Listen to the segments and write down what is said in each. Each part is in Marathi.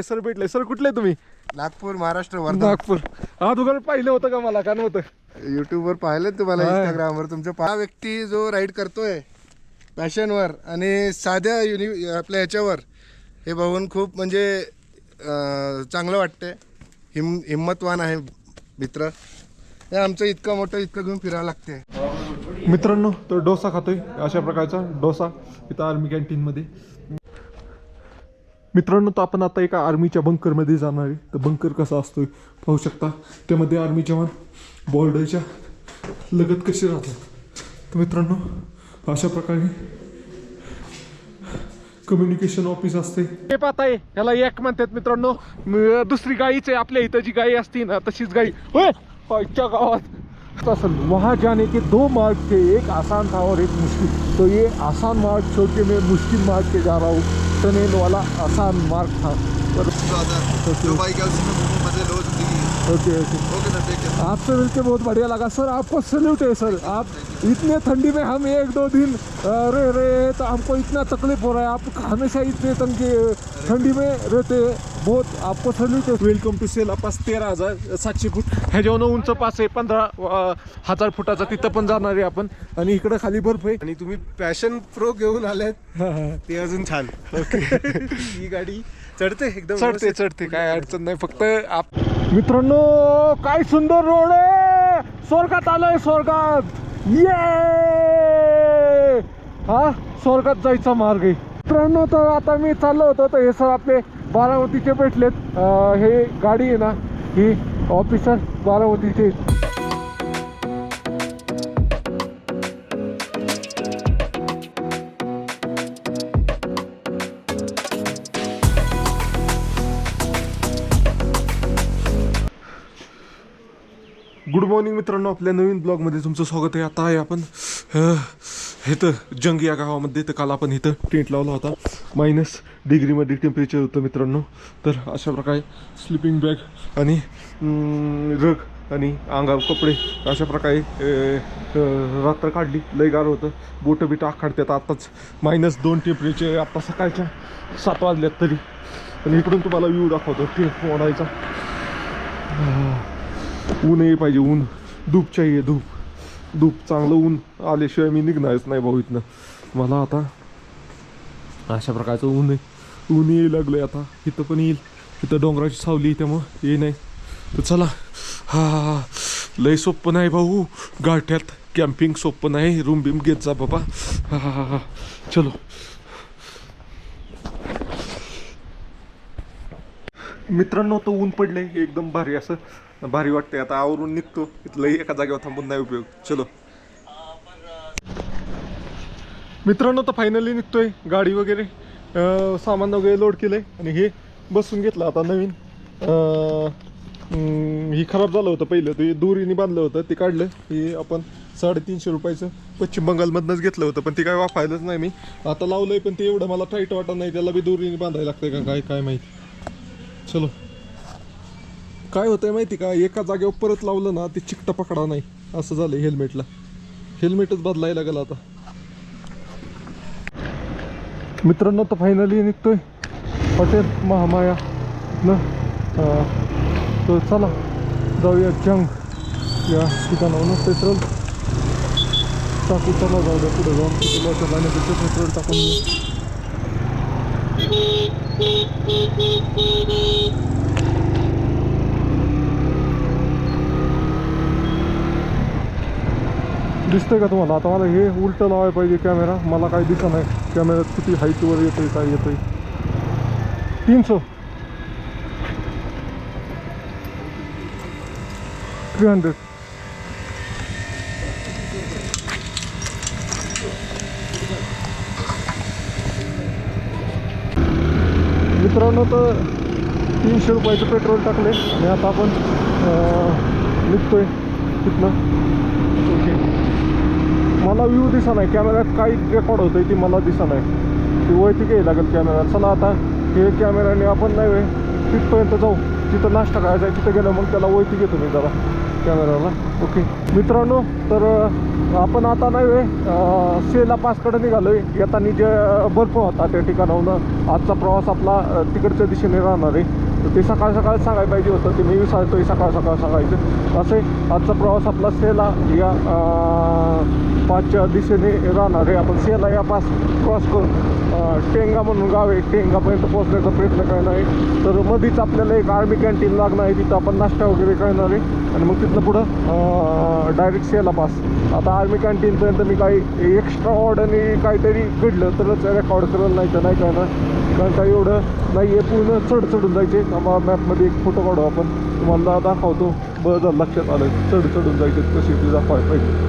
सर भेटले. सर कुठले तुम्ही? नागपूर, महाराष्ट्र, वर्धा. नागपूर. हा दुकान पाहिलं होतं का मला? का नव्हतं? युट्यूब वर पाहिलं तुम्हाला, इंस्टाग्राम वर. तुमच्या हा व्यक्ती जो राईड करतोय पॅशनवर आणि साध्या आपल्या ह्याच्यावर, हे बघून खूप म्हणजे चांगलं वाटतंय. हिम्मतवान आहे मित्र. हे आमचं इतकं मोठं इतकं घेऊन फिरायला लागते. मित्रांनो, तो डोसा खातोय अशा प्रकारचा डोसा इथं आर्मी कॅन्टीनमध्ये. मित्रांनो, तर आपण आता एका आर्मीच्या बंकरमध्ये जाणार आहे. तर बंकर कसा असतोय पाहू शकता. त्यामध्ये आर्मी जवान बॉर्डरच्या लगत कसे राहतात. तर मित्रांनो, अशा प्रकारे कम्युनिकेशन ऑफिस असते. हे पाहताय, ह्याला एक म्हणतात मित्रांनो. दुसरी गाईच आहे. आपल्या इथं जी गाई असती ना तशीच गाई होय गावात वहाँ जाने के 2 मार्ग थे, एक आसान था और एक मुश्किल. तो ये आसान मार्ग छोड़ के मैं मुश्किल मार्ग पे जा रहा हूँ. टनेल वाला आसान मार्ग था. ओके आपसे मिलकर बहुत बढ़िया लगा सर. आपको सैल्यूट है सर. आप इतने ठंडी में हम 1-2 दिन रह रहे हैं तो हमको इतना तकलीफ हो रहा है. आप हमेशा इतने ठंडी में रहते हैं. बहुत आपको सैल्यूट है. वेलकम टू सेला पास 13,700 फूट. ह्याच्यावर उंच पास आहे 15,000 फुटाचा. तिथं पण जाणार आहे आपण. आणि इकडे खाली बर्फ आहे. आणि तुम्ही पॅशन प्रो घेऊन आलात ते अजून छान. ओके. ही गाडी चढते एकदम चढते काय अडचण नाही. फक्त मित्रांनो, काय सुंदर रोड आहे. स्वर्गात आलोय, स्वर्गात. ये हा स्वर्गात जायचा मार्ग आहे मित्रांनो. तर आता मी चाललो होतो तर हे सर आपले बारामतीचे भेटलेत. हे गाडी आहे ना, ही ऑफिसर बारामतीचे. गुड मॉर्निंग मित्रांनो, आपल्या नवीन ब्लॉगमध्ये तुमचं स्वागत आहे. आता आहे आपण इथं जंग या गावामध्ये. तर काल आपण इथं टेंट लावला होता. -डिग्रीमध्ये टेम्परेचर होतं मित्रांनो. तर अशा प्रकारे स्लिपिंग बॅग आणि रग आणि अंगावर कपडे अशा प्रकारे रात्र काढली. लय गार होतं. बोटं बिटं आखाडतात. आत्ताच -2 टेम्परेचर. आत्ता सकाळच्या 7 वाजल्यात तरी. आणि इकडून तुम्हाला व्ह्यू दाखवतो टेंट मोडायचा. ऊनही पाहिजे. ऊन धूप चाहिए. धूप चांगलं ऊन आल्याशिवाय मी निघणारच नाही भाऊ इथनं. मला आता अशा प्रकारचं ऊन येऊ लागलंय. आता इथं पण येईल. इथं डोंगराची सावली त्यामुळं ये नाही. तर चला. हा लय सोपं नाही भाऊ. गाठ्यात कॅम्पिंग सोपं नाही. रूम बिम घेत जा बाबा. हा चलो. मित्रांनो, तो ऊन पडलंय एकदम भारी. असं भारी वाटतंय. आता आवरून निघतो. इथलंही एका जागेवर थांबून नाही उपयोग. चलो मित्रांनो, तर फायनली निघतोय. गाडी वगैरे सामान वगैरे लोड केलंय. आणि हे बसून घेतलं आता नवीन. ही खराब झालं होतं पहिलं. ते दोरीने बांधलं होतं, ते काढलं. हे आपण 350 रुपयाचं पश्चिम बंगालमधनंच घेतलं होतं. पण ते काय वापरायलाच नाही मी. आता लावलंय पण ते एवढं मला टाईट वाटत नाही. त्याला बी दोरीने बांधायला लागतंय का काय माहिती. चलो. काय होतंय माहिती का, एका जागेवर परत लावलं ना ते चिकटा पकडा नाही. असं झालं हेल्मेटला. हेल्मेटच बदलायला लागलं आता मित्रांनो. तर फायनली निघतोय हॉटेल महामाया न. तर चला जाऊया जंग या ठिकाणावरून. पेट्रोल टाकू. चला जाऊया पुढे जाऊन पेट्रोलच्या पाण्यापेक्षा पेट्रोल टाकून घेऊ. दिसतंय का तुम्हाला? आता मला हे उलटं लावायला पाहिजे कॅमेरा. मला काही दिसत नाही कॅमेऱ्यात किती हाईटवर येतोय काय येतोय. 300 300 मित्रांनो. तर 300 रुपयाचं पेट्रोल टाकले आणि आता आपण निघतोय तिथनं. मला व्ह्यू दिसा नाही कॅमेऱ्यात. काही रेकॉर्ड होतंय ती मला दिसा नाही. ती वळती घ्यायला लागेल कॅमेरा. चला आता हे कॅमेऱ्याने आपण नाही तिथपर्यंत जाऊ. जिथं नाश्ता करायचा आहे तिथं गेलं मग त्याला वळती घेतो मी जरा कॅमेऱ्याला. ओके मित्रांनो, तर आपण आता नाही सेला पासकडे निघालोय. येताना जे बर्फ होता त्या ठिकाणाहून आजचा प्रवास आपला तिकडच्या दिशेने राहणार आहे. तर ते सकाळ सकाळ सांगायला पाहिजे होतं, ते मी विसरतोय सकाळ सकाळ सांगायचं. असे आजचा प्रवास आपला सेला या पाचच्या दिशेने राहणार आहे. आपण सेला या पास क्रॉस करून टेंगा म्हणून गाव आहे, टेंगापर्यंत पोहोचण्याचा प्रयत्न करणार आहे. तर मध्येच आपल्याला एक आर्मी कॅन्टीन लागणार आहे, तिथं आपण नाश्ता वगैरे करणार आहे आणि मग तिथनं पुढं डायरेक्ट सेला पास. आता आर्मी कॅन्टीनपर्यंत मी काही एक्स्ट्रा ऑर्डरने काहीतरी घडलं तरच रेकॉर्ड करेल, नाही तर नाही करणार. कारण काही एवढं नाही आहे, पूर्ण चढून जायचे. आम्हाला मॅपमध्ये एक फोटो काढू आपण, तुम्हाला दाखवतो. बरं झालं लक्षात आलं, चढून जायचे कशी ती दाखवायला पाहिजे.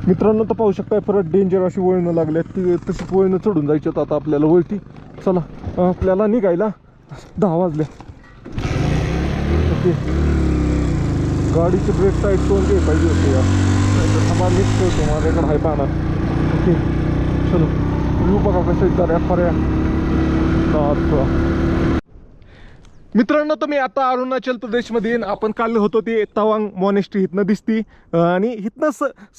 मित्रांनो तर पाहू शकताय परत डेंजर अशी वळणं लागल्यात, ती तशीच वळणं चढून जायच्यात आता आपल्याला वरती. चला आपल्याला निघायला 10 वाजले. ओके, गाडीचे ब्रेक टाईट करून घे पाहिजे होते यार, थांबा मिक्स होतो माझ्याकडे हाय पाहणार. ओके चलो, व्ह्यू बघा कसं जरा फऱ्या. मित्रांनो तर मी आता अरुणाचल प्रदेशमध्ये आपण काल होतो ते तवांग मॉनेस्ट्री इथनं दिसती. आणि इथनं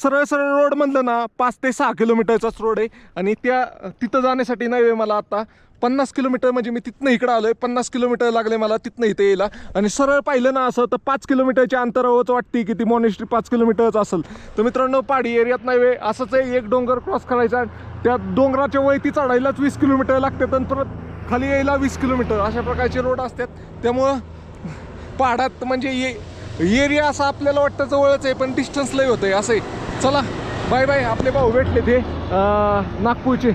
सरळ रोड म्हणलं ना 5 ते 6 किलोमीटरचाच रोड आहे. आणि तिथं जाण्यासाठी नाही मला आता 50 किलोमीटर, म्हणजे मी तिथनं इकडं आलोय, 50 किलोमीटर लागले मला तिथनं इथे यायला. आणि सरळ पाहिलं ना असं तर 5 किलोमीटरच्या अंतरावरच वाटते की ती मॉनेस्ट्री 5 किलोमीटरच असेल. तर मित्रांनो पहाडी एरियात नाही वे असंच आहे, एक डोंगर क्रॉस करायचा, त्या डोंगराच्या वरती चढायलाच 20 किलोमीटर लागतात आणि परत खाली यायला 20 किलोमीटर, अशा प्रकारचे रोड असतात. त्यामुळं पहाडात म्हणजे एरिया असा आपल्याला वाटतं जवळच आहे, पण डिस्टन्स लय होतं आहे असं आहे. चला बाय बाय. आपले भाऊ भेटले ते नागपूरचे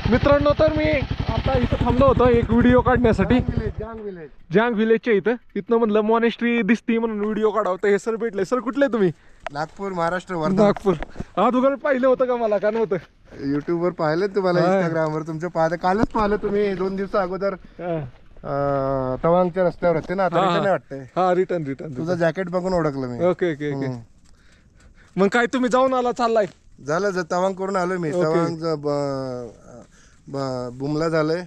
मित्रांनो. तर मी आता इथं थांबलो होतो एक व्हिडिओ काढण्यासाठी, जांग व्हिलेजच्या इथनं म्हणलं मॉनेस्ट्री दिसती म्हणून व्हिडिओ काढावं. तर हे सर भेटले. सर कुठले तुम्ही? नागपूर, महाराष्ट्र, नागपूर. अगोदर पाहिलं होतं का मला? का नव्हतं? युट्यूबवर पाहिलं तुम्हाला, इंस्टाग्रामवर तुमचं कालच पाहिलं तुम्ही 2 दिवस अगोदर तवांगच्या रस्त्यावर होते ना, आता रिटर्न वाटतंय. हा रिटर्न. तुझं जॅकेट बघून ओळखलं मी. Okay okay okay. मग काय तुम्ही जाऊन आला? चाललाय? झालं, तवांग करून आलो मी. तवांग बुमला झालंय.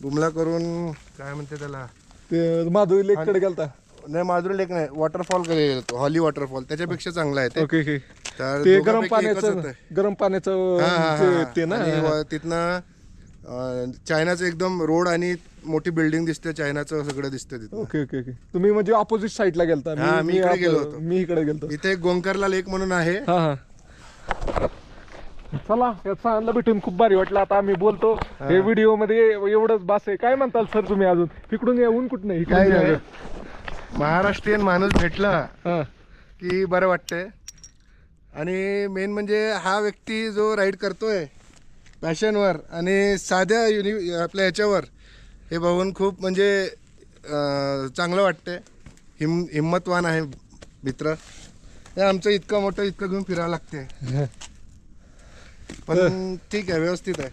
बुमला करून काय म्हणते त्याला, ते माधुरी लेक कडे गेलता? नाही, माधुरी लेक नाही, वॉटरफॉल कडे गेलो, हॉली वॉटरफॉल. त्याच्यापेक्षा चांगला आहे ते. Okay okay. तर ते दोघांपैकी गरम पाण्याचं ते ना. तिथनं चायनाचं एकदम रोड आणि मोठी बिल्डिंग दिसते, चायनाचं सगळं दिसतं तिथं. Okay okay okay. तुम्ही म्हणजे ऑपोजिट साईडला गेलता? मी इकडे गेलो होतो. मी इकडे गेलतो. इथे एक गोंकारला लेक म्हणून आहे. हा. चला याला भेटून खूप भारी वाटलं. आता आम्ही बोलतो हे व्हिडिओ मध्ये एवढंच बास आहे. काय म्हणताल सर तुम्ही? अजून तिकडून येऊन कुठं नाही, काय महाराष्ट्रीयन माणूस भेटला की बरं वाटतंय. आणि मेन म्हणजे हा व्यक्ती जो राईड करतोय पॅशनवर आणि साध्या आपल्या ह्याच्यावर, हे बघून खूप म्हणजे चांगलं वाटतंय. हिम्मतवान आहे मित्र. हे आमचं इतकं मोठं इतकं घेऊन फिरावं लागते, पण ठीक आहे, व्यवस्थित आहे.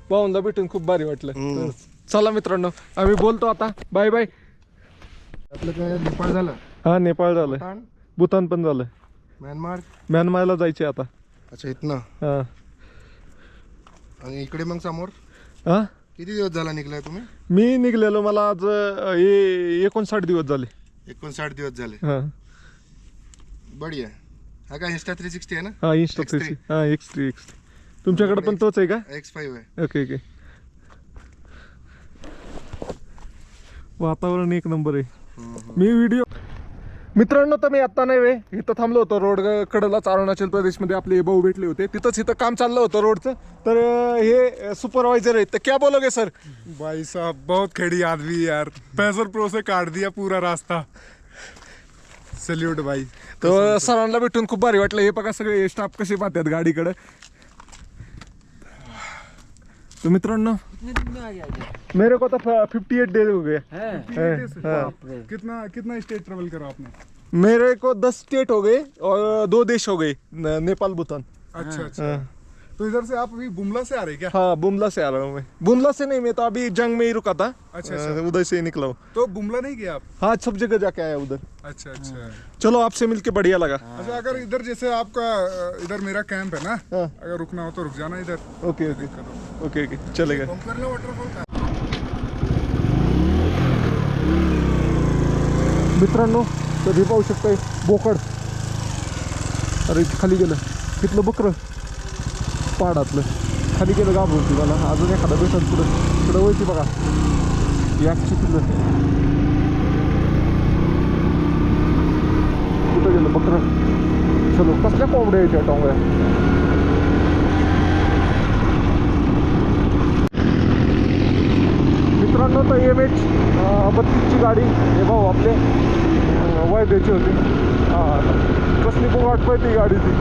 भाऊंला भेटून खूप भारी वाटलं. चला मित्रांनो आम्ही बोलतो आता. Bye bye. आपलं काय नेपाळ झालं? हा नेपाळ झालं, भूतान पण झालं, म्यानमारला जायचे आता. अच्छा, इथनं. हा. आणि इकडे मग समोर किती दिवस झाला निघलाय तुम्ही? मी निघलेलो मला आज 59 दिवस झाले. 59 दिवस झाले. हा बढिया. हा काय इंस्टा 360 आहे ना? हा इंस्टा 360. हा X3. तुमच्याकडे पण तोच आहे का? X5 आहे. Okay okay. वातावरण एक नंबर आहे. मी व्हिडिओ मित्रांनो तर मी आता नाही इथं थांबलो होतो रोड कडेलाच. अरुणाचल प्रदेशमध्ये आपले भाऊ भेटले होते, तिथंच इथं काम चाललं होतं रोडचं. तर हे सुपरवायझर आहेत. तर क्या बोलोगे सर? भाई साहब बहुत खेड़ी आदमी यार, पैसर प्रो से काट दिया पूरा रास्ता. सल्यूट भाई. तर सरांना भेटून खूप भारी वाटलं. हे बघा सगळे स्टाफ कसे पाहतात गाडीकडे. तो मित्रांनो मेरे को तो 58 डेज हो गए. कितना स्टेट ट्रेवल करा आपने? मेरे को 10 स्टेट हो गए और 2 देश हो गए, नेपाल भूटान. अच्छा अच्छा. तो इधर से आप अभी बुमला से आ रहे क्या? हाँ बुमला से आ रहा हूँ मैं. बुमला से नहीं, मैं तो अभी जंग में ही रुका था. अच्छा अच्छा. उधर से ही निकला हूँ. तो बुमला नहीं गया आप? हाँ सब जगह जाके आया उधर. अच्छा अच्छा. चलो आपसे मिलके बढ़िया लगा. अच्छा, अगर इधर जैसे आपका इधर मेरा कैंप है ना, अगर रुकना हो तो रुक जाना इधर. ओके ओके ओके ओके चलेगा. वाटरफॉल का मित्रांनो तर हे पाहू शकताय बोकड. अरे खाली गेलं तिथलं बकरं पहाडातलं खाली गेलं घाबरून ती मला. अजून एखादा भेटल पुढं वळती बघा याची तिथलं कुठं गेलं बकरं. चलो कसल्या कोंबड्या यायच्या टोंगळ्या. मित्रांनो तर MH-32ची गाडी हे भाऊ आपले वैद्याची होती. कसली वाट पाहिजे गाडी ती.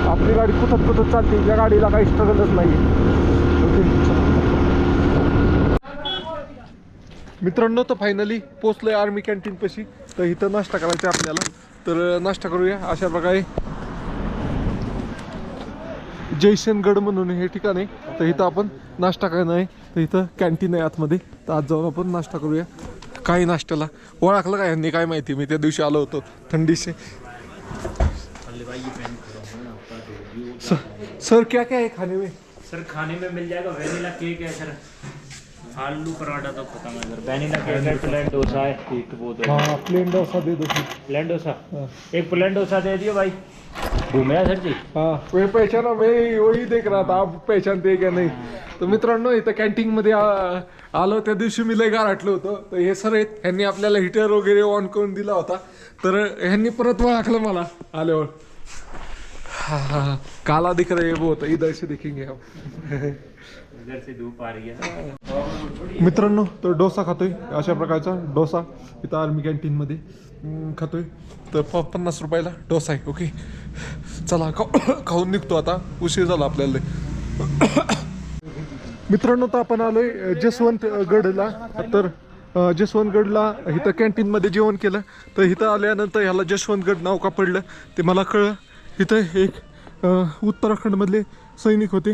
आपली गाडी कुठत चालते. या गाडीला काही स्ट्रगलच नाही. मित्रांनो तर फायनली पोचलोय आर्मी कॅन्टीन पाशी. तर इथं नाश्ता करायचा आपल्याला. तर नाश्ता करूया अशा प्रकारे. जयसेनगड म्हणून हे ठिकाण आहे. तर इथं आपण नाश्ता करणार आहे. तर इथं कॅन्टीन आहे आतमध्ये. तर आज जाऊन आपण नाश्ता करूया. काही नाश्त्याला ओळखलं काय यांनी काय माहिती. मी त्या दिवशी आलो होतो थंडीचे. सर क्या क्या है खाने में? सर खाने में मिल जाएगा वेनिला केक है सर, आलू पराठा तो खत्म है सर, वेनिला केक है, प्लेन डोसा है एक वो दो। हाँ प्लेन डोसा दे दो. प्लेन डोसा एक प्लेन डोसा दे दियो भाई। घूमे सर जी? हाँ वही पहचाना. मैं वही देख रहा था आप पहचानते क्या नहीं. तर मित्रांनो इथं कॅन्टीनमध्ये आलो त्या दिवशी मी लय गारटलो होतो. तर हे सर आहेत. ह्यांनी आपल्याला हिटर वगैरे ऑन करून दिला होता. तर ह्यांनी परत ओळखलं मला आल्यावर. हाँ काला दिख रहा है वो होता. इधर से देखेंगे आप. इधर से धूप आ रही है. मित्रांनो तर डोसा खातोय अशा प्रकारचा डोसा इथं आर्मी कॅन्टीनमध्ये खातोय. तर 50 रुपयाला डोसा आहे. ओके चला खाऊन निघतो आता. उशीर झाला आपल्याला. मित्रांनो तर आपण आलोय जसवंतगडला. तर जसवंतगडला इथं कॅन्टीनमध्ये जेवण केलं. तर इथं आल्यानंतर ह्याला जसवंतगड नाव का पडलं ते मला कळलं. इथं एक उत्तराखंडमधले सैनिक होते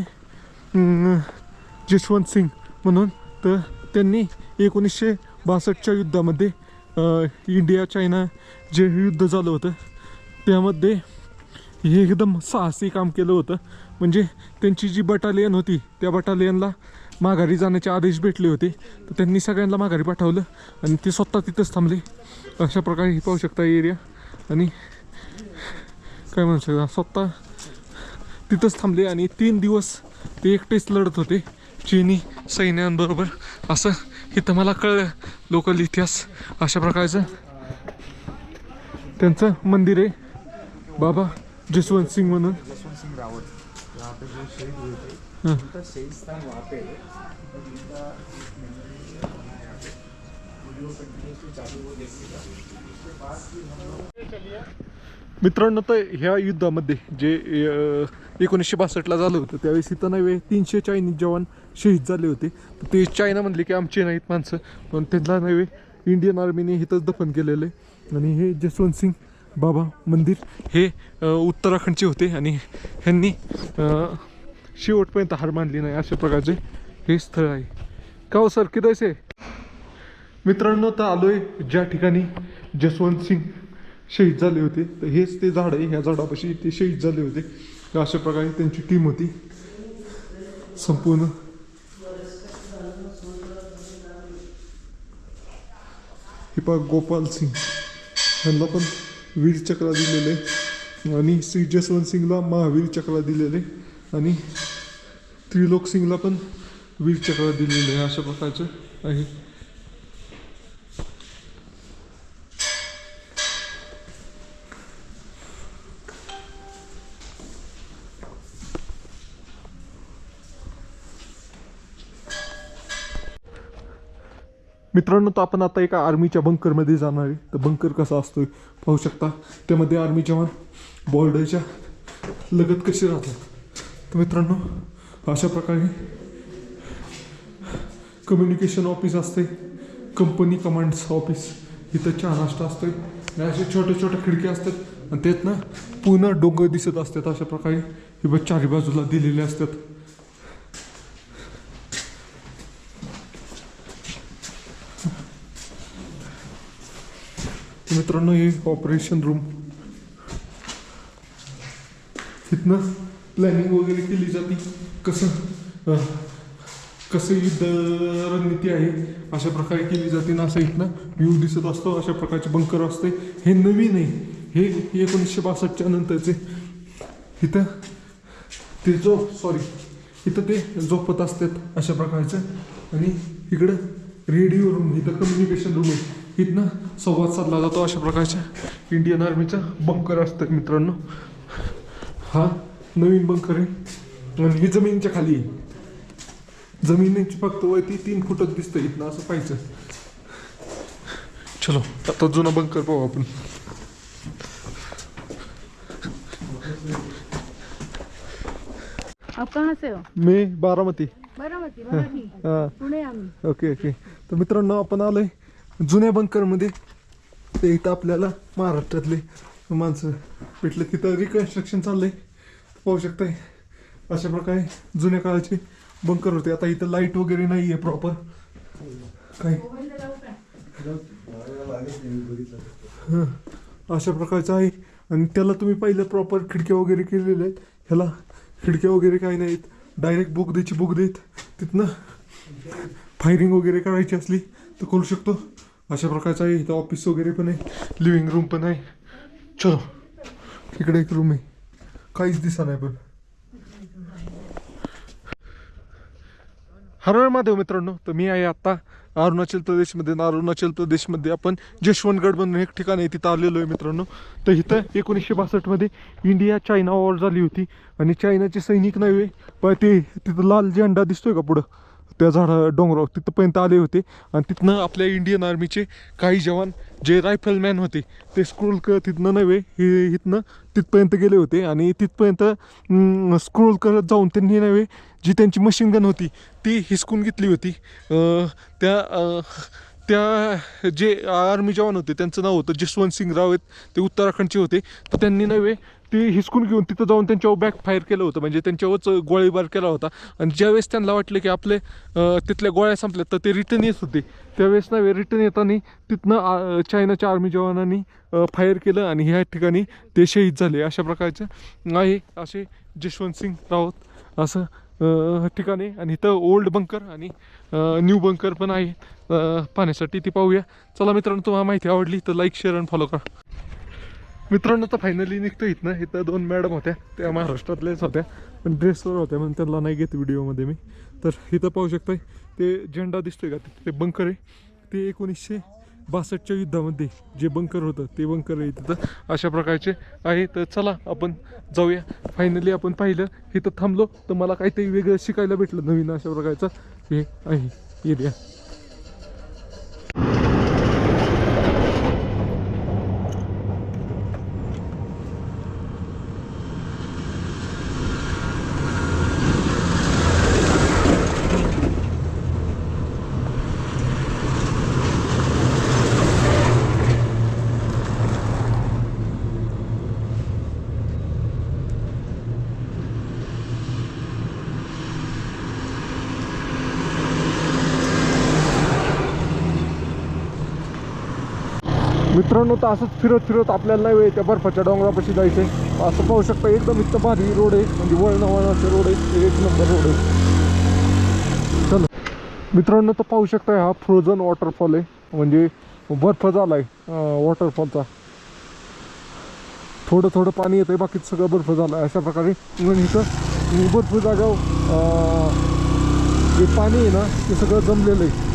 जसवंत सिंग म्हणून. तर त्यांनी 1962च्या युद्धामध्ये इंडिया चायना जे युद्ध झालं होतं त्यामध्ये हे एकदम साहसी काम केलं होतं. म्हणजे त्यांची जी बटालियन होती त्या बटालियनला माघारी जाण्याचे आदेश भेटले होते. तर त्यांनी सगळ्यांना माघारी पाठवलं आणि ते स्वतः तिथंच थांबले. अशा प्रकारे हे पाहू शकता एरिया. आणि काय म्हणू शकता स्वतः तिथंच थांबले. आणि 3 दिवस ते एकटेच लढत होते चीनी सैन्यांबरोबर. असं इथं मला कळलं लोकल इतिहास. अशा प्रकारचं त्यांचं मंदिर आहे बाबा जसवंत सिंग म्हणून. मित्रांनो तर ह्या युद्धामध्ये जे 1962ला झालं होतं त्यावेळेस इथं नव्हे 300 चायनीज जवान शहीद झाले होते. तर ते चायना म्हणले की आमचे नाहीत माणसं, पण त्यांना नव्हे इंडियन आर्मीने इथंच दफन केलेलं आहे. आणि हे जसवंत सिंग बाबा मंदिर हे उत्तराखंडचे होते आणि ह्यांनी शेवटपर्यंत हार मानली नाही अशा प्रकारचे हे स्थळ आहे. का हो सर किती? मित्रांनो तर आलोय ज्या ठिकाणी जसवंत सिंग शहीद झाले होते. तर हेच ते झाड आहे. ह्या झाडापाशी ते शहीद झाले होते. तर अशा प्रकारे त्यांची टीम होती संपूर्ण. हे पहा गोपाल सिंग ह्यांना पण वीर चक्र दिलेले आणि श्री जसवंत सिंगला महावीर चक्र दिलेले आणि त्रिलोक सिंगला पण वीर चक्र दिलेले आहे. अशा प्रकारचं आहे. मित्रांनो तर आपण आता एका आर्मीच्या बंकरमध्ये जाणार आहे. तर बंकर कसा असतो पाहू शकता. त्यामध्ये आर्मी जवान बॉर्डरच्या लगत कसे राहतात. तर मित्रांनो अशा प्रकारे कम्युनिकेशन ऑफिस असते, कंपनी कमांड्स ऑफिस. इथं चहा नाश्ता असतोय आणि असे छोटे छोटे खिडक्या असतात आणि त्यातनं पूर्ण डोंगर दिसत असतात. अशा प्रकारे हे बघ चारी बाजूला दिलेले असतात. मित्रांनो हे ऑपरेशन रूम. इथनं प्लॅनिंग वगैरे केली जाते कसं कसं युद्ध रणनीती आहे अशा प्रकारे केली जाते ना, असं इथनं व्ह्यू दिसत असतो. अशा प्रकारचे बंकर असते. हे नवीन आहे, हे 1962च्या नंतरचे. इथं ते इथं ते झोपत असतात अशा प्रकारचं. आणि इकडं रेडिओ रूम, इथं कम्युनिकेशन रूम आहे, इथनं संवाद साधला जातो. अशा प्रकारच्या इंडियन आर्मीचं बंकर असतं मित्रांनो. हा नवीन बंकर आहे आणि ही जमिनीच्या खाली आहे. जमिनीची फक्त वरती 3 फुटच दिसतं इथनं, असं पाहिजे. चलो आता जुना बंकर पाहू आपण. आप कहाँ से हो? मी बारामती. बारामती. हां पुणे आम्ही. ओके. तर मित्रांनो आपण आलोय जुन्या बंकरमध्ये. ते इथं आपल्याला महाराष्ट्रातले माणसं भेटले. तिथं रिकन्स्ट्रक्शन चाललंय, पाहू शकताय. अशा प्रकारे जुन्या काळाचे बंकर होते. आता इथं लाईट वगैरे नाही आहे प्रॉपर काही. अशा प्रकारचं आहे. आणि त्याला तुम्ही पाहिलं प्रॉपर खिडक्या वगैरे केलेल्या आहेत. ह्याला खिडक्या वगैरे काही नाहीत, डायरेक्ट बोगदे आहेत. तिथनं फायरिंग वगैरे करायची असली तर करू शकतो. अशा प्रकारचं आहे. इथं ऑफिस वगैरे पण आहे, लिव्हिंग रूम पण आहे. चलो इकडे एक रूम आहे, काहीच दिसा नाही. पण हर हर महादेव मित्रांनो. तर मी आहे आत्ता अरुणाचल प्रदेशमध्ये. अरुणाचल प्रदेशमध्ये आपण जशवंतगड म्हणून एक ठिकाण आहे, तिथं आलेलो आहे मित्रांनो. तर इथं 1962मध्ये इंडिया चायना वॉर झाली होती आणि चायनाचे सैनिक नव्हे पण ते तिथं लाल झेंडा दिसतोय का पुढं त्या डोंगरावर, तिथंपर्यंत आले होते. आणि तिथनं आपल्या इंडियन आर्मीचे काही जवान जे रायफलमॅन होते ते स्क्रोल करत तिथनं नव्हे हे इथनं तिथपर्यंत गेले होते. आणि तिथपर्यंत स्क्रोल करत जाऊन त्यांनी नव्हे जी त्यांची मशीन गन होती ती हिसकून घेतली होती. त्या जे आर्मी जवान होते त्यांचं नाव होतं जसवंत सिंग रावत. ते उत्तराखंडचे होते. तर त्यांनी नव्हे ते हिसकून घेऊन तिथं जाऊन त्यांच्यावर बॅकफायर केलं होतं, म्हणजे त्यांच्यावरच गोळीबार केला होता. आणि ज्यावेळेस त्यांना वाटलं की आपले तिथल्या गोळ्या संपल्यात तर ते रिटर्न येत होते, त्यावेळेस नव्हे रिटर्न येताना तिथनं चायनाच्या आर्मी जवानांनी फायर केलं आणि ह्या ठिकाणी ते शहीद झाले. अशा प्रकारचं आहे असे जसवंत सिंग रावत असं ठिकाणी. आणि इथं ओल्ड बंकर आणि न्यू बंकर पण आहे पाहण्यासाठी, ती पाहूया. चला मित्रांनो, तुम्हाला माहिती आवडली तर लाईक शेअर आणि फॉलो करा. मित्रांनो तर फायनली निघतो इथनं. इथं 2 मॅडम होत्या, त्या महाराष्ट्रातल्याच होत्या पण ड्रेसवर होत्या म्हणून त्यांना नाही घेत व्हिडिओमध्ये मी. तर इथं पाहू शकताय ते झेंडा दिसतोय का, ते बंकर आहे. ते 1962च्या युद्धामध्ये जे बंकर होतं ते बंकर आहे तिथं. अशा प्रकारचे आहे. तर चला आपण जाऊया. फायनली आपण पाहिलं, इथं थांबलो तर मला काहीतरी वेगळं शिकायला भेटलं नवीन. अशा प्रकारचं हे आहे एरिया. मित्रांनो तर असंच फिरत आपल्याला नाही वेळ त्या बर्फाच्या डोंगरापाशी जायचं आहे. असं पाहू शकता एकदम इतकं भारी रोड आहे, म्हणजे वळणावळणाचे रोड आहे, 1 नंबर रोड आहे. चलो मित्रांनो तर पाहू शकता हा फ्रोझन वॉटरफॉल आहे, म्हणजे बर्फ झाला आहे वॉटरफॉलचा. थोडं पाणी येतं आहे, बाकीचं सगळं बर्फ झालं आहे. अशा प्रकारे इथं बर्फ जागावर जे पाणी आहे ना ते सगळं जमलेलं आहे.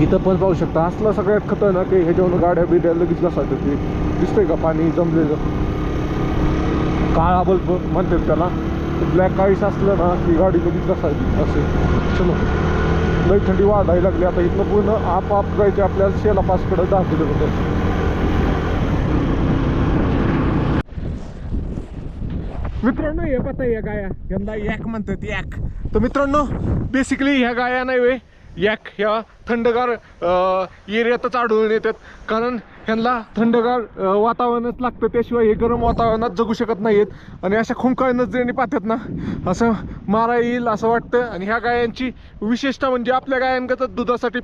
इथं पण पाहू शकता असला सगळ्यात खतरनाक आहे. ह्याच्यावरून गाड्या बिड्या लगेच घसायचं. ते दिसतंय का पाणी जमलेलं, काळा बल्ब म्हणतात त्याला. ब्लॅक आईस असलं ना की गाडी लगेच घसायची असे. चलो लई थंडी वाढायला लागली आता. इथनं पूर्ण आप जायचे आपल्याला शेला पासकडं 10 किलोमीटर. मित्रांनो हे पता या गाया यांना यॅक म्हणतात, यॅक. तर मित्रांनो बेसिकली ह्या गाया नाही वे यॅक ह्या थंडगार एरियातच आढळून येतात, कारण ह्यांना थंडगार वातावरणच लागतं, त्याशिवाय हे गरम वातावरणात जगू शकत नाहीत. आणि अशा खुंकाळ नजरेने पाहतात ना असं मारा येईल असं वाटतं. आणि ह्या गायांची विशेषता म्हणजे आपल्या गायांगतच दुधासाठी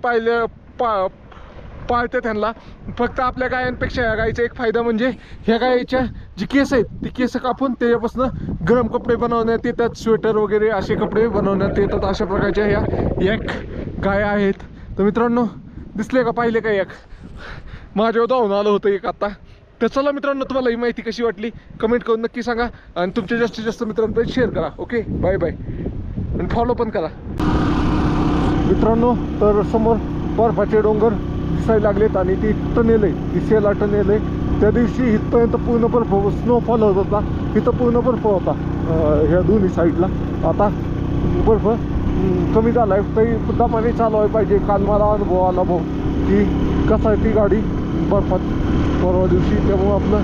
पाळते त्यांना. फक्त आपल्या गायांपेक्षा ह्या गायीचा एक फायदा म्हणजे ह्या गायीच्या जी केस आहेत ती केस कापून त्याच्यापासून गरम कपडे बनवण्यात येतात, स्वेटर वगैरे असे कपडे बनवण्यात येतात. अशा प्रकारच्या ह्या एक गाय आहेत. तर मित्रांनो दिसले का, पाहिले का एक माझ्यावर धावून आलं होतं एक आता. तर चला मित्रांनो, तुम्हाला ही माहिती कशी वाटली कमेंट करून नक्की सांगा आणि तुमच्या जास्तीत जास्त मित्रांपर्यंत शेअर करा. Okay, bye bye. आणि फॉलो पण करा मित्रांनो. तर समोर बर्फाचे डोंगर दिसायला लागलेत आणि ती टनेल आहे, ती सेला टनेल आहे. त्या दिवशी इथपर्यंत पूर्ण बर्फ स्नोफॉल होत होता, इथं पूर्ण बर्फ होता ह्या दोन्ही साईडला. आता बर्फ कमी झाला आहे, तरी दमाने चालवायला पाहिजे. काल मला अनुभव आला भाऊ की कसं आहे ती गाडी बर्फात परवा दिवशी. त्यामुळं आपलं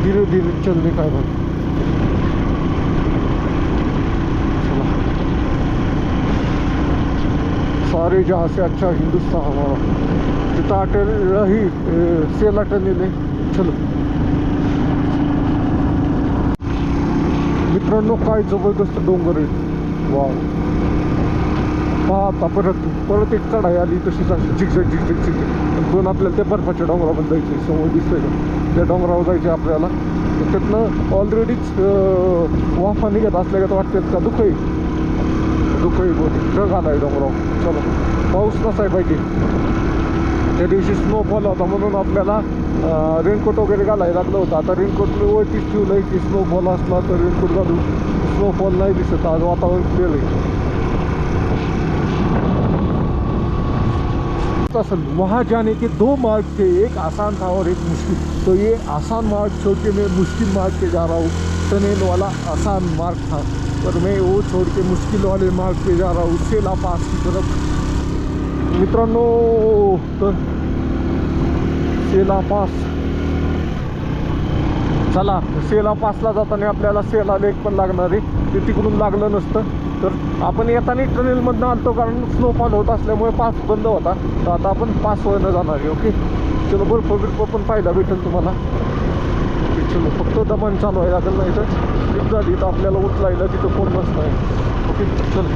धीरे धीरे चलणे काय भाई. सारे जहाँ से अच्छा हिंदुस्तान हमारा. तिथं ही सेला टनेल आहे. चलो मित्रांनो, काय जबरदस्त डोंगर आहे. वाव. पहा आता परत एक चढाई आली तशी झिकझॅक झिकझॅक झिकझॅक. दोन आपल्याला त्या बर्फाच्या डोंगरावर जायचे, समोर दिसतंय का त्या डोंगरावर जायचे आपल्याला. तर त्यातनं ऑलरेडीच वाफा निघत असल्या का वाटतात का दुःखही ढग आलाय डोंगरावर. चलो, पाऊस नसाय पाहिजे. त्या दिवशी स्नोफॉल होता म्हणून आपल्याला रेनकोट वगैरे घालायला लागलं होतं. आता रेनकोट मी वरतीच ठेवलं आहे की स्नोफॉल असला तर रेनकोट घालून. स्नोफॉल नाही दिसत आज, वातावरण क्लिअर आहे. असल वहाँ जाने के 2 मार्ग थे, एक आसान था और एक मुश्किल. तो ये आसान मार्ग छोड़ के मैं मुश्किल मार्ग पे जा रहा हूँ. टनेल वाला आसान मार्ग था पर मैं वो छोड़ के मुश्किल वाले मार्ग पे जा रहा हूँ, सेला पास की तरफ. मित्रांनो, तर सेला पास. चला, सेला पासला जाताना आपल्याला सेला लेक पण लागणार आहे. ते तिकडून लागलं नसतं तर आपण येताना टनेलमधनं आलतो, कारण स्नोफॉल होत असल्यामुळे पास बंद होता. तर आता आपण पासवरनं जाणार आहे. ओके, चलो, बर्फ पण पाहायला भेटेल तुम्हाला. चलो, फक्त दमान चालवायला लागेल, नाही तर स्लिप झाली तर आपल्याला उचलायला तिथं कोण नसतं. ओके, चल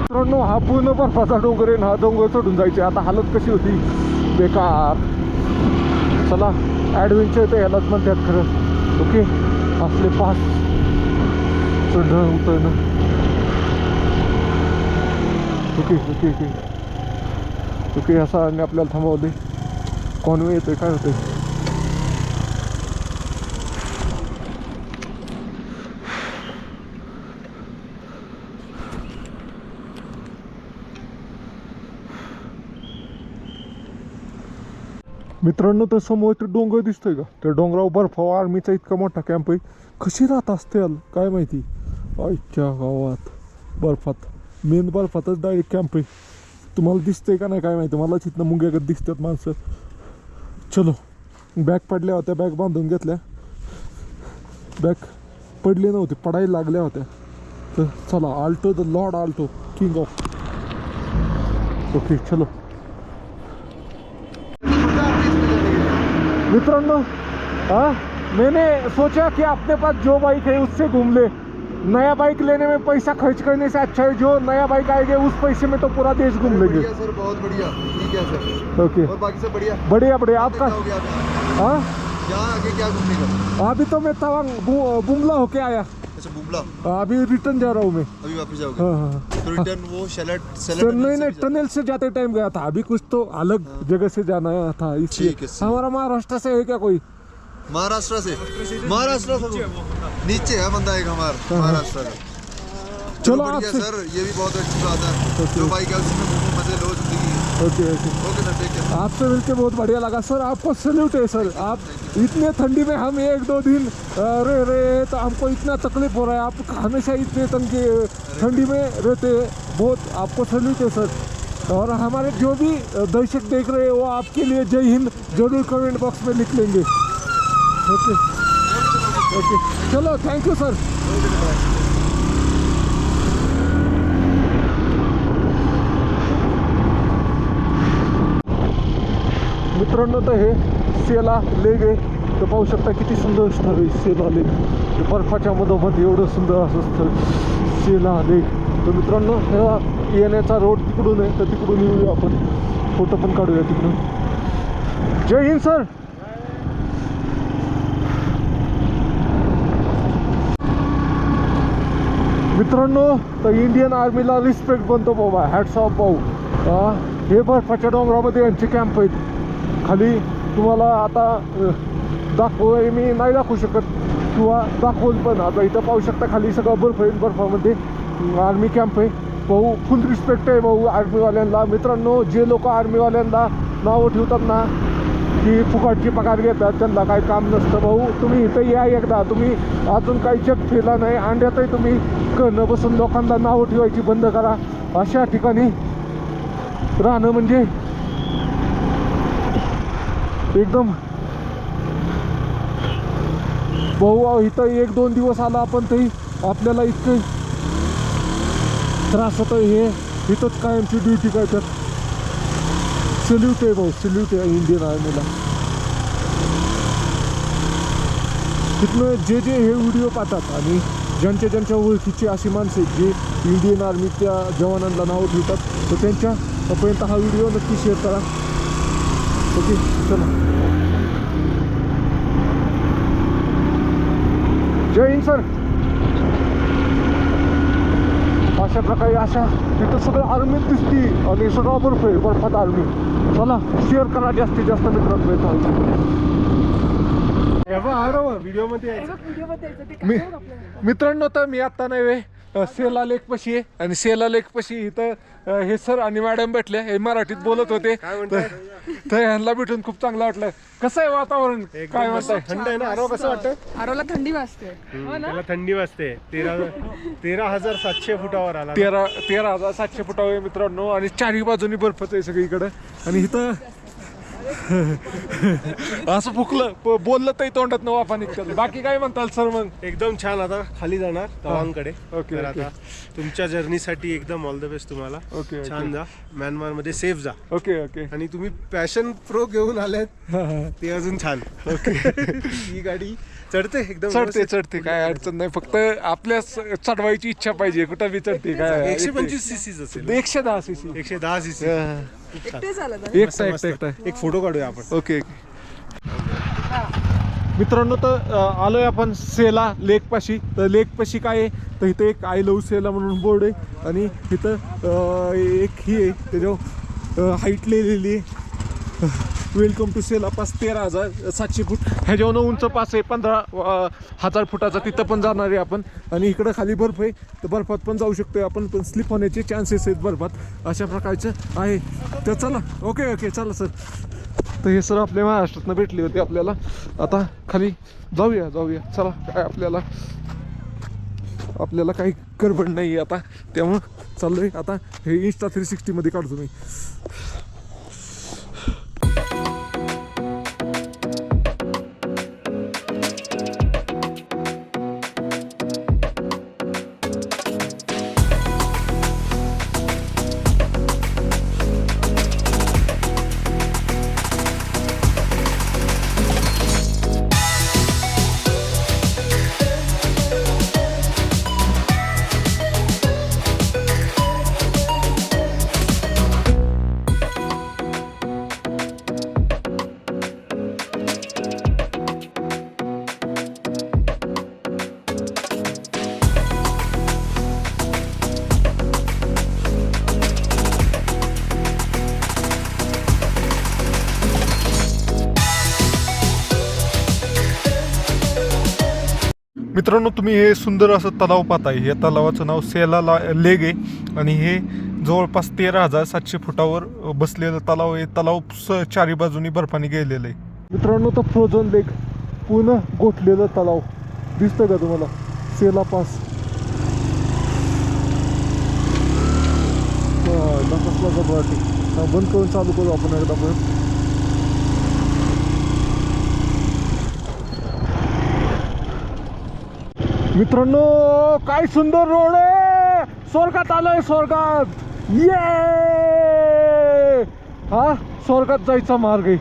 मित्रांनो, हा पूर्ण बर्फाचा डोंगर आहे ना, हा डोंगर चढून जायचे. आता हालत कशी होती, बेकार. चला, ॲडव्हेंचर तर ह्यालाच म्हणतात खरं. ओके, असले पास चढणं उतरणं. Okay okay okay okay. असं आणि आपल्याला थांबवले. कॉन्वे येतोय, काय होतंय. मित्रांनो, तर समोर ते डोंगर दिसतोय का, त्या डोंगरावर बर्फावर आर्मीचा इतका मोठा कॅम्प आहे. कशी राहत असतील काय माहिती. आईच्या गावात बर्फात, मेन बर्फातच डायरेक्ट कॅम्प आहे. तुम्हाला दिसतंय का नाही काय माहिती, मला तिथनं मुंग्यागत दिसतात माणसं. चलो, बॅग पडल्या होत्या, बॅग बांधून घेतल्या. बॅग पडली नव्हती, पडायला लागल्या होत्या. तर चला, Alto the Lord Alto, king of. Okay, चलो मित्रांनो. हाँ, मैंने सोचा कि अपने पास जो बाइक है उससे घूम ले. नया बाइक लेने में पैसा खर्च करने से अच्छा है जो नया बाइक आएगा उस पैसे में तो पूरा देश घूम लेंगे. सर, बहुत बढ़िया. ठीक है सर. ओके, और बाकी सब बढ़िया बढ़िया बढ़िया. आपका हाँ, यहाँ आगे क्या घूमने का? अभी तो मैं तवांग बुमला होके आया. अच्छा, बुमला. अभी रिटर्न जा रहा हूँ मैं. अभी वापस जाओगे? हाँ हाँ. तो रिटर्न वो तो नहीं, टनल से जाते टाइम गया था. अभी कुछ तो अलग जगह से जाना था, इसलिए. ठीक है. हमारा महाराष्ट्र से है क्या कोई? महाराष्ट्र से नीचे है बंदा एक हमारा महाराष्ट्र का. चलो बढ़िया आपसे. सर, ये भी बहुत अच्छी बात है. जो बाइक है उसमें घूमो, मजे लो जिंदगी. Okay okay. Okay sir, take care. आपसे मिलके बहुत बढ़िया लगा सर. आपको सैल्यूट है सर. आप इतने ठंडी में हम 1-2 दिन रह रहे हैं तो हमको इतना तकलीफ हो रहा है. आप हमेशा इतने ठंडी में रहते हैं. बहुत आपको सैल्यूट है सर. और हमारे जो भी दर्शक देख रहे हैं वो आपके लिए जय हिंद जरूर कमेंट बॉक्स में लिख लेंगे. ओके ओके, चलो, थैंक यू सर. मित्रांनो, तर हे सेला लेक आहे. तर पाहू शकता किती सुंदर स्थळ आहे सेला लेक. बर्फाच्या मधोमध एवढं सुंदर असं स्थळ सेला लेक. तर मित्रांनो, ह्या येण्याचा रोड तिकडून आहे, तर तिकडून येऊया आपण, फोटो पण काढूया तिकडून. जय हिंद सर. मित्रांनो, तर इंडियन आर्मीला रिस्पेक्ट बनतो बाबा, हॅट्स ऑफ भाऊ. हे बर्फाच्या डोंगरामध्ये यांचे कॅम्प आहेत. खाली तुम्हाला आता मी नाही दाखवू शकत किंवा दाखवून, पण आता इथं पाहू शकता खाली सगळं बर्फ आहे, बर्फामध्ये आर्मी कॅम्प आहे. भाऊ फुल रिस्पेक्ट आहे भाऊ आर्मीवाल्यांना. मित्रांनो, जे लोक आर्मीवाल्यांना नावं ठेवतात ना की फुकटची पगार घेतात, त्यांना काही काम नसतं भाऊ. तुम्ही इथं या एकदा, तुम्ही अजून काही जग फिरला नाही, अंड्यातही तुम्ही करणं बसून लोकांना नावं ठेवायची बंद करा. अशा ठिकाणी राहणं म्हणजे एकदम भाऊ, इथं 1-2 दिवस आला आपण तरी आपल्याला इतकं त्रास होतो. हे इथंच कायमची ड्युटी करतात. सल्यूट आहे भाऊ, सल्यूट आहे इंडियन आर्मीला. तिथनं जे हे व्हिडिओ पाहतात आणि ज्यांच्या ओळखीची अशी माणसं आहेत जे इंडियन आर्मीच्या जवानांना नाव ठेवतात, तर त्यांच्यापर्यंत हा व्हिडिओ नक्की शेअर करा. ओके, चला. जय हिंद सर. अशा प्रकारे तिथं सगळं आर्मी दिसती आणि सगळा बर्फ आहे, बर्फात आर्मी. चला शेअर करा जास्तीत जास्त मित्रांनो. मित्रांनो, तर मी आत्ता नाही सेला लेक पशी आहे आणि सेला लेक पशी इथं हे सर आणि मॅडम भेटले, हे मराठीत बोलत होते, तर ह्यांना भेटून खूप चांगलं वाटलं. कसं आहे वातावरण, काय म्हणताय? थंड आहे ना आरो? कसं वाटतं? आरोला थंडी वाजते. त्याला थंडी वाजते. 13,700 फुटावर आला. 13,700 फुटावर आहे मित्रांनो, आणि चारही बाजूनी बर्फच आहे सगळीकडं. आणि इथं असं फुकलं बोललं तरी तोंडात न वाफा निघतात. बाकी काय म्हणताल सर? मग एकदम छान. आता खाली जाणार तवांगकडे. ओके, तर ओके. आता तुमच्या जर्नीसाठी एकदम ऑल द बेस्ट तुम्हाला. ओके, छान जा, म्यानमार मध्ये सेफ जा. Okay okay. आणि तुम्ही पॅशन प्रो घेऊन आलेत ते अजून छान. ओके. ही गाडी चढते एकदम चढते काय अडचण नाही, फक्त आपल्या चढवायची इच्छा पाहिजे. कुठं बी चढते काय. 125 सीसीच असेल. 110 सीसी. 110 सीसी. एकटे झालं ना. एकटा. एक फोटो काढूया आपण. ओके. मित्रांनो, तर आलोय आपण सेला लेक पाशी. तर लेक पाशी काय आहे, तर इथं एक आय लव्ह सेला म्हणून बोर्ड आहे आणि इथं एक ही आहे त्याच्यावर हाईट लिहिलेली आहे, वेलकम टू सेला पास 13,700 फूट. ह्याच्यावरून उंच पास आहे 15,000 फुटाचा, तिथं पण जाणार आहे आपण. आणि इकडं खाली बर्फ आहे, तर बर्फात पण जाऊ शकतोय आपण, पण स्लिप होण्याचे चान्सेस आहेत बर्फात. अशा प्रकारचं आहे. तर चला, ओके चला सर. तर हे सर आपल्या महाराष्ट्रातनं भेटली होती आपल्याला. आता खाली जाऊया चला. काय आपल्याला काही गडबड नाही आहे आता, त्यामुळं चाललोय आता. हे Insta 360 मध्ये काढतो मी. मित्रांनो, तुम्ही हे सुंदर असं तलाव पाहताय. या तलावाचं नाव सेला लेक आहे आणि हे जवळपास 13,700 फुटावर बसलेलं तलाव आहे. तलाव चारी बाजूनी बर्फाने गेलेलं आहे. मित्रांनो, तर फ्रोझन लेक, पूर्ण गोठलेलं तलाव दिसतं का तुम्हाला? सेला पास. कसला जबराटी. बंद करून चालू करू आपण एकदा पण. मित्रांनो, काय सुंदर रोड आहे. स्वर्गात आलोय, स्वर्गात. ये हा स्वर्गात जायचा मार्ग आहे.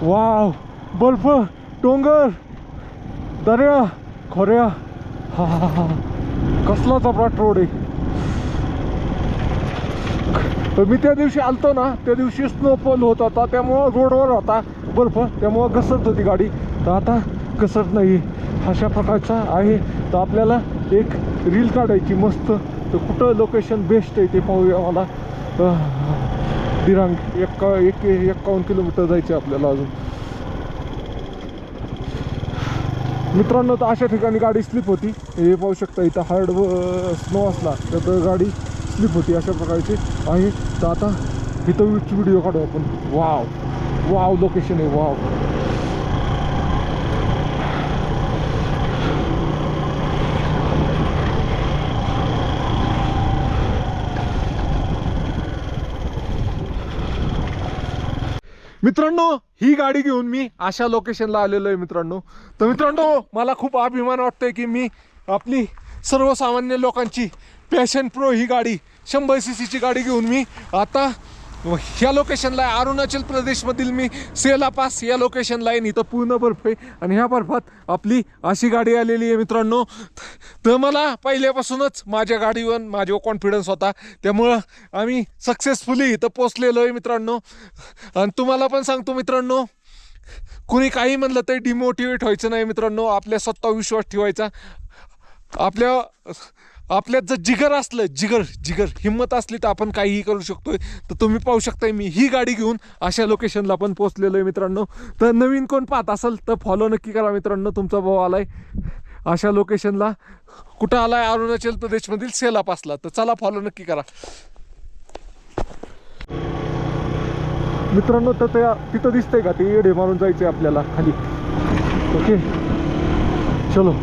वाव, बर्फ, डोंगर, दर्या, खोऱ्या. हा कसला जबराट रोड आहे. मी त्या दिवशी आलतो ना, त्या दिवशी स्नोफॉल होत होता, त्यामुळं रोडवर होता बर्फ, त्यामुळं घसरत होती गाडी. तर आता घसरत नाही, अशा प्रकारचा आहे. तर आपल्याला एक रील काढायची मस्त. तर कुठं लोकेशन बेस्ट आहे ते पाहूया. मला दिरांग 51 किलोमीटर जायचं आपल्याला अजून. मित्रांनो, तर अशा ठिकाणी गाडी स्लिप होती. हे पाहू शकता, इथं हार्ड स्नो असला तर गाडी स्लिप होती, अशा प्रकारची आहे. तर आता इथं व्हिडिओ काढू आपण. वाव लोकेशन आहे, वाव. मित्रांनो, ही गाडी घेऊन मी अशा लोकेशनला आलेलो आहे मित्रांनो. तर मित्रांनो, मला खूप अभिमान वाटतोय की मी आपली सर्वसामान्य लोकांची पॅशन प्रो ही गाडी 100 cc ची गाडी घेऊन मी आता ह्या लोकेशनला आहे. अरुणाचल प्रदेशमधील मी सेला पास या लोकेशनला आहे. इथं पूर्ण बर्फ आहे आणि ह्या बर्फात आपली अशी गाडी आलेली आहे मित्रांनो. तर मला पहिल्यापासूनच माझ्या गाडीवर माझ्यावर कॉन्फिडन्स होता, त्यामुळं आम्ही सक्सेसफुली इथं पोचलेलो आहे मित्रांनो. आणि तुम्हाला पण सांगतो मित्रांनो, कुणी काही म्हणलं तरी डिमोटिवेट व्हायचं नाही मित्रांनो. आपल्या स्वतः विश्वास ठेवायचा. आपल्यात जर जिगर असलं, जिगर हिंमत असली तर आपण काहीही करू शकतोय. तर तुम्ही पाहू शकताय मी ही गाडी घेऊन अशा लोकेशनला पण पोहोचलेलो आहे मित्रांनो. तर नवीन कोण पाहत असेल तर फॉलो नक्की करा मित्रांनो. तुमचा भाऊ आलाय अशा लोकेशनला. कुठं आलाय? अरुणाचल प्रदेशमधील सेला पासला. तर चला, फॉलो नक्की करा मित्रांनो. तर त्या तिथं दिसतंय का ते एडे मारून जायचंय आपल्याला खाली. ओके, चलो.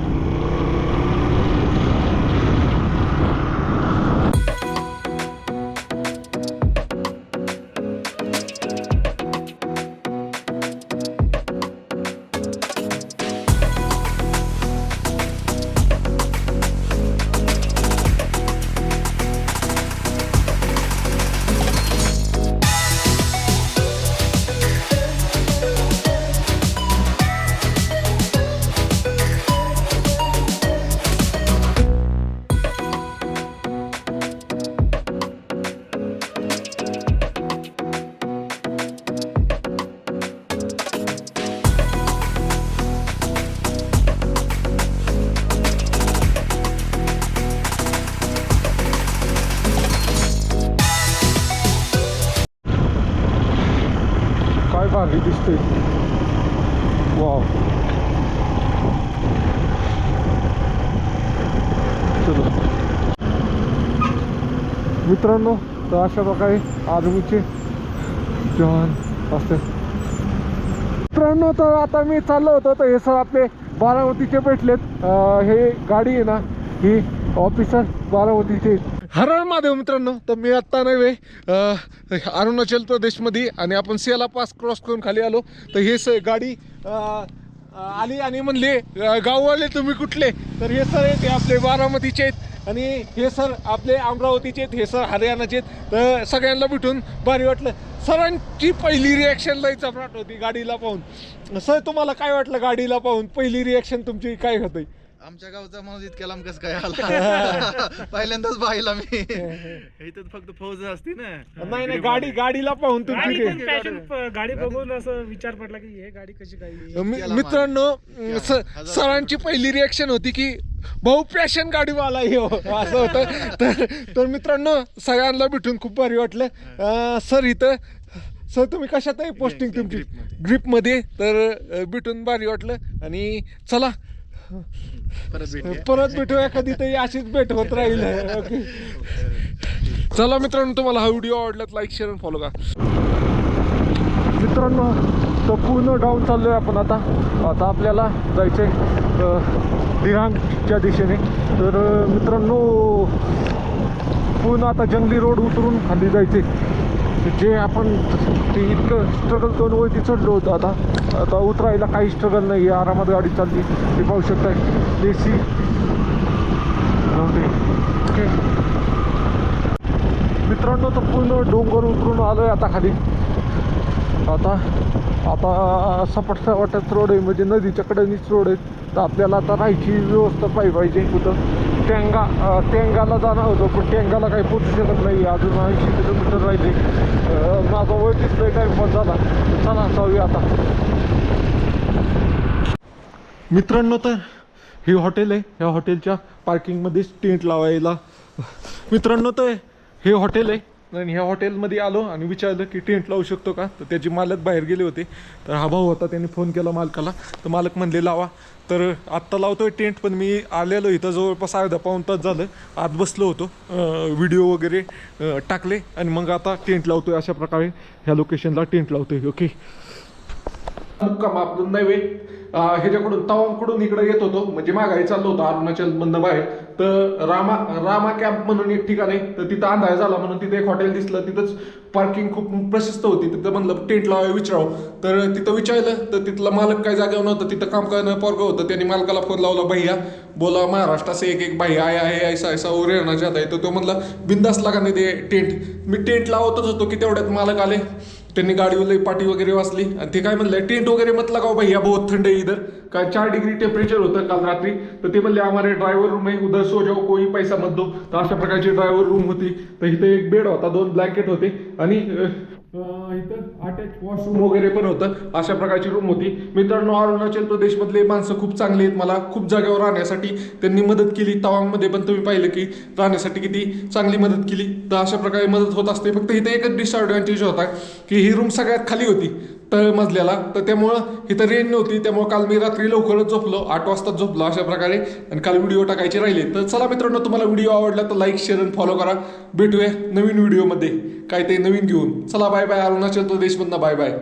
भारी दिसते. वाव. चलो मित्रांनो, तर अशा प्रकारे आर्मीचे जवान असते मित्रांनो. तर आता मी चाललो होतो, तर हे सर आपले बारामतीचे भेटलेत. हे गाडी आहे ना, ही ऑफिसर बारामतीचे. हर हर महादेव मित्रांनो. तर मी आत्ता नव्हे अरुणाचल प्रदेशमध्ये आणि आपण सेला पास क्रॉस करून खाली आलो. तर हे गाडी आली आणि म्हणले गाववाले तुम्ही कुठले? तर हे सर आहेत, ते आपले बारामतीचे आहेत आणि हे सर आपले अमरावतीचे आहेत, हे सर हरियाणाचे आहेत. तर सगळ्यांना भेटून भारी वाटलं. सरांची पहिली रिॲक्शन लई चपराट होती गाडीला पाहून. सर, तुम्हाला काय वाटलं गाडीला पाहून? पहिली रिॲक्शन तुमची काय होती? आमच्या गावचा माणूस इतक्या लांब कसं काय आला? पहिल्यांदाच पाहिला मी. इथं फक्त फौज असते ना. नाही, गाडीला पाहून तुमची गाडी बघून असं विचार पडला की हे गाडी कशी काय. मित्रांनो, सरांची पहिली रिॲक्शन होती की भाऊ पॅशन गाडीवाला हे असं होतं. तर मित्रांनो, सगळ्यांना भेटून खूप भारी वाटलं. सर इथं सर तुम्ही कशात आहे पोस्टिंग तुमची? ग्रिपमध्ये. तर भेटून भारी वाटलं आणि चला परत भेटूया कधी, तरी अशीच भेट होत राहील. ओके, चला मित्रांनो, तुम्हाला हा व्हिडिओ आवडला लाईक शेअर आणि फॉलो करा मित्रांनो. तो पूर्ण डाऊन चाललोय आपण आता आपल्याला जायचंय दिरांगच्या दिशेने. तर मित्रांनो, पूर्ण आता जंगली रोड उतरून खाली जायचे. जे आपण ते इतकं स्ट्रगल करून वरती चढलो होतं, आता उतरायला काही स्ट्रगल नाही आहे. आरामात गाडी चालली. ते पाहू शकताय देसी. ओके मित्रांनो, तर पूर्ण डोंगर उतरून आलो आहे आता खाली. आता सपाट वाटत रोड आहे, म्हणजे नदीच्या कडेनीच रोड आहे. तर आपल्याला आता राहायची व्यवस्था पाहिजे कुठं टेंगाला जाणार होतो, पण टेंगाला काही पोचू शकत नाही, अजून 80 किलोमीटर राहिले. माझा वय दिसलंय टाईमपास झाला. चला जाऊया आता. मित्रांनो, तर हे हॉटेल आहे. ह्या हॉटेलच्या पार्किंगमध्येच टेंट लावायला मित्रांनो तर हे हॉटेल आहे. आणि ह्या हॉटेलमध्ये आलो आणि विचारलं की टेंट लावू शकतो का, तर त्याचे मालक बाहेर गेले होते. तर हा भाऊ होता, त्यांनी फोन केला मालकाला, तर मालक म्हणले लावा. तर आत्ता लावतोय टेंट, पण मी आलेलो इथं जवळपास अर्धा पाऊण तास झालं. आत बसलो होतो, व्हिडिओ वगैरे टाकले आणि मग आता टेंट लावतोय. अशा प्रकारे ह्या लोकेशनला टेंट लावतोय. ओके, मुक्काम आपण नव्हे ह्याच्याकडून तवांकडून इकडे येत होतो, म्हणजे माघारी चाललो होतो अरुणाचल मधनं बाहेर. तर रामा कॅम्प म्हणून एक ठिकाण आहे, तर तिथं अंधार झाला म्हणून तिथे एक हॉटेल दिसलं. तिथंच पार्किंग खूप प्रशस्त होती. तिथं म्हणलं टेंट लावायला विचारावं. तर तिथं विचारलं तर तिथला मालक काय जागेवर नव्हतं. तिथं काम करणं पोरगं होतं. त्यांनी मालकाला फोन लावला, भैया बोला महाराष्ट्र से एक भैया आया है ऐसा ऐसा और रहना चाहता है. तर तो म्हणला बिंदास लागा नाही ते टेंट. मी टेंट लावतच होतो की तेवढ्यात मालक आले. त्यांनी गाडीवर पाठी वगैरे वाचली आणि ते काय म्हणलं, टेंट वगैरे मत लगाओ भैया, बहुत थंड है इधर. काय 4 डिग्री टेम्परेचर होतं काल रात्री. तर ते म्हणले हमारे ड्रायव्हर रूम आहे, उधर सो जाओ, कोई पैसा मत दो. तर अशा प्रकारची ड्रायव्हर रूम होती. तर इथे एक बेड होता, 2 ब्लँकेट होते आणि इथं अटॅच वॉशरूम वगैरे पण होतं. अशा प्रकारची रूम होती. मित्रांनो, अरुणाचल प्रदेशमधले माणसं खूप चांगली आहेत. मला खूप जागेवर राहण्यासाठी त्यांनी मदत केली. तवांगमध्ये पण तुम्ही पाहिलं की राहण्यासाठी किती चांगली मदत केली. तर अशा प्रकारे मदत होत असते. फक्त इथे एकच डिसएडव्हान्टेज होता की ही रूम सगळ्यात खाली होती तळमजल्याला. तर त्यामुळं इथं रेंज नव्हती. त्यामुळे काल मी रात्री लवकरच झोपलो, 8 वाजता झोपलो अशा प्रकारे. आणि काल व्हिडिओ टाकायचे राहिले. तर चला मित्रांनो, तुम्हाला व्हिडिओ आवडला तर लाईक, शेअर आणि फॉलो करा. भेटूया नवीन व्हिडिओमध्ये काय ते नवीन घेऊन. चला बाय बाय. अरुणाचल प्रदेशमधनं बाय बाय.